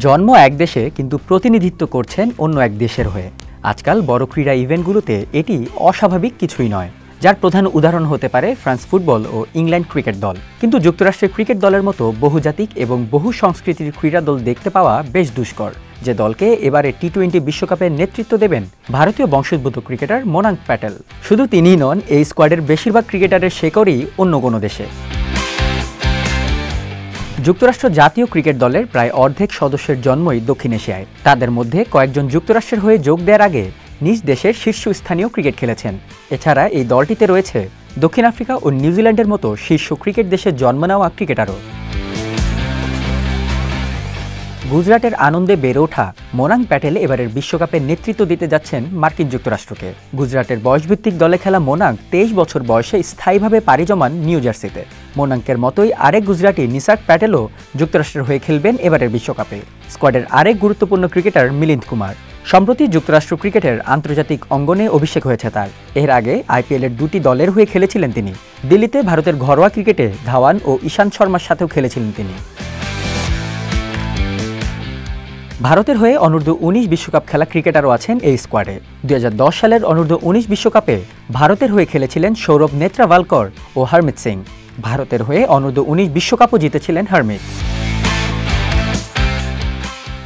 জন্ম এক দেশে কিন্তু প্রতিনিধিত্ব করছেন অন্য এক দেশের হয়ে। আজকাল বড় ক্রীড়া ইভেন্টগুলোতে এটি অস্বাভাবিক কিছুই নয়, যার প্রধান উদাহরণ হতে পারে ফ্রান্স ফুটবল ও ইংল্যান্ড ক্রিকেট দল। কিন্তু যুক্তরাষ্ট্রের ক্রিকেট দলের মতো বহুজাতিক এবং বহু সংস্কৃতির ক্রীড়া দল দেখতে পাওয়া বেশ দুষ্কর। যে দলকে এবারে টি-20 বিশ্বকাপের নেতৃত্ব দেবেন ভারতীয় বংশোদ্ভূত ক্রিকেটার মোনাঙ্ক প্যাটেল। শুধু তিনিই নন, এই স্কোয়াডের বেশিরভাগ ক্রিকেটারের শেকড়ই অন্য কোনো দেশে। যুক্তরাষ্ট্র জাতীয় ক্রিকেট দলের প্রায় অর্ধেক সদস্যের জন্মই দক্ষিণ এশিয়ায়। তাদের মধ্যে কয়েকজন যুক্তরাষ্ট্রের হয়ে যোগ দেওয়ার আগে নিজ দেশের শীর্ষস্থানীয় ক্রিকেট খেলেছেন। এছাড়া এই দলটিতে রয়েছে দক্ষিণ আফ্রিকা ও নিউজিল্যান্ডের মতো শীর্ষ ক্রিকেট দেশে জন্ম নেওয়া ক্রিকেটারও। গুজরাটের আনন্দে বেড়ে ওঠা মোনাঙ্ক প্যাটেল এবারের বিশ্বকাপের নেতৃত্ব দিতে যাচ্ছেন মার্কিন যুক্তরাষ্ট্রকে। গুজরাটের বয়সভিত্তিক দলে খেলা মোনাঙ্ক 23 বছর বয়সে স্থায়ীভাবে পাড়ি জমান নিউ জার্সিতে। মোনাঙ্কের মতোই আরেক গুজরাটি নিসার্গ প্যাটেলও যুক্তরাষ্ট্রের হয়ে খেলবেন এবারের বিশ্বকাপে। স্কোয়াডের আরেক গুরুত্বপূর্ণ ক্রিকেটার মিলিন্দ কুমার। সম্প্রতি যুক্তরাষ্ট্র ক্রিকেটের আন্তর্জাতিক অঙ্গনে অভিষেক হয়েছে তার। এর আগে আইপিএলের দুটি দলের হয়ে খেলেছিলেন তিনি। দিল্লিতে ভারতের ঘরোয়া ক্রিকেটে ধাওয়ান ও ঈশান্ত শর্মার সাথেও খেলেছিলেন তিনি। ভারতের হয়ে অনূর্ধ্ব-19 বিশ্বকাপ খেলা ক্রিকেটারও আছেন এই স্কোয়াডে। 2010 সালের অনূর্ধ্ব-19 বিশ্বকাপে ভারতের হয়ে খেলেছিলেন সৌরভ নেত্রাওয়ালকর ও হরমিত সিং। ভারতের হয়ে অনূর্ধ্ব-19 বিশ্বকাপও জিতেছিলেন হরমিত।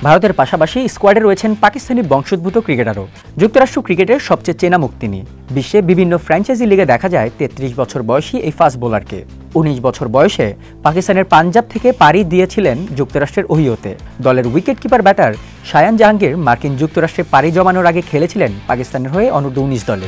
ভারতের পাশাপাশি স্কোয়াডে রয়েছেন পাকিস্তানি বংশোদ্ভূত ক্রিকেটারও। যুক্তরাষ্ট্র ক্রিকেটের সবচেয়ে চেনা মুখ তিনি। বিশ্বে বিভিন্ন ফ্র্যাঞ্চাইজি লিগে দেখা যায় 33 বছর বয়সী এই ফাস্ট বোলারকে। 19 বছর বয়সে পাকিস্তানের পাঞ্জাব থেকে পাড়ি দিয়েছিলেন যুক্তরাষ্ট্রের ওহিওতে। দলের wicket keeper batter Shayan Jahangir মার্কিন যুক্তরাষ্ট্রে পাড়ি জমানোর আগে খেলেছিলেন পাকিস্তানের হয়ে অনূর্ধ্ব-19 দলে।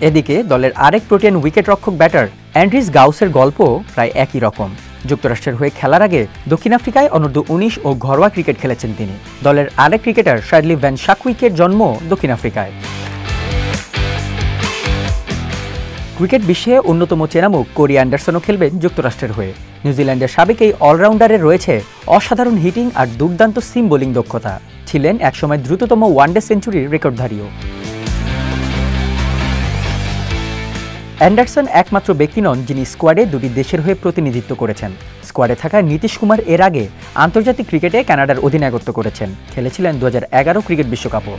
এদিকে দলের আরেক প্রোটিয়ান উইকেট রক্ষক ব্যাটার অ্যান্ড্রিস গাউসের গল্প প্রায় একই রকম। যুক্তরাষ্ট্রের হয়ে খেলার আগে দক্ষিণ আফ্রিকায় অনূর্ধ্ব-19 ও ঘরোয়া ক্রিকেট খেলেছেন তিনি। দলের আরেক ক্রিকেটার শার্লি ভ্যান শাকুইকের জন্ম দক্ষিণ আফ্রিকায়। ক্রিকেট বিশ্বে অন্যতম চেনামুখ কোরি অ্যান্ডারসনও খেলবেন যুক্তরাষ্ট্রের হয়ে। নিউজিল্যান্ডের সাবেক এই অলরাউন্ডারের রয়েছে অসাধারণ হিটিং আর দুর্দান্ত সিম বোলিং দক্ষতা। ছিলেন একসময় দ্রুততম ওয়ানডে সেঞ্চুরির রেকর্ডধারীও। অ্যান্ডারসন একমাত্র ব্যক্তি নন যিনি স্কোয়াডে দুটি দেশের হয়ে প্রতিনিধিত্ব করেছেন। স্কোয়াডে থাকা নীতিশ কুমার এর আগে আন্তর্জাতিক ক্রিকেটে কানাডার অধিনায়কত্ব করেছেন। খেলেছিলেন 2011 ক্রিকেট বিশ্বকাপও।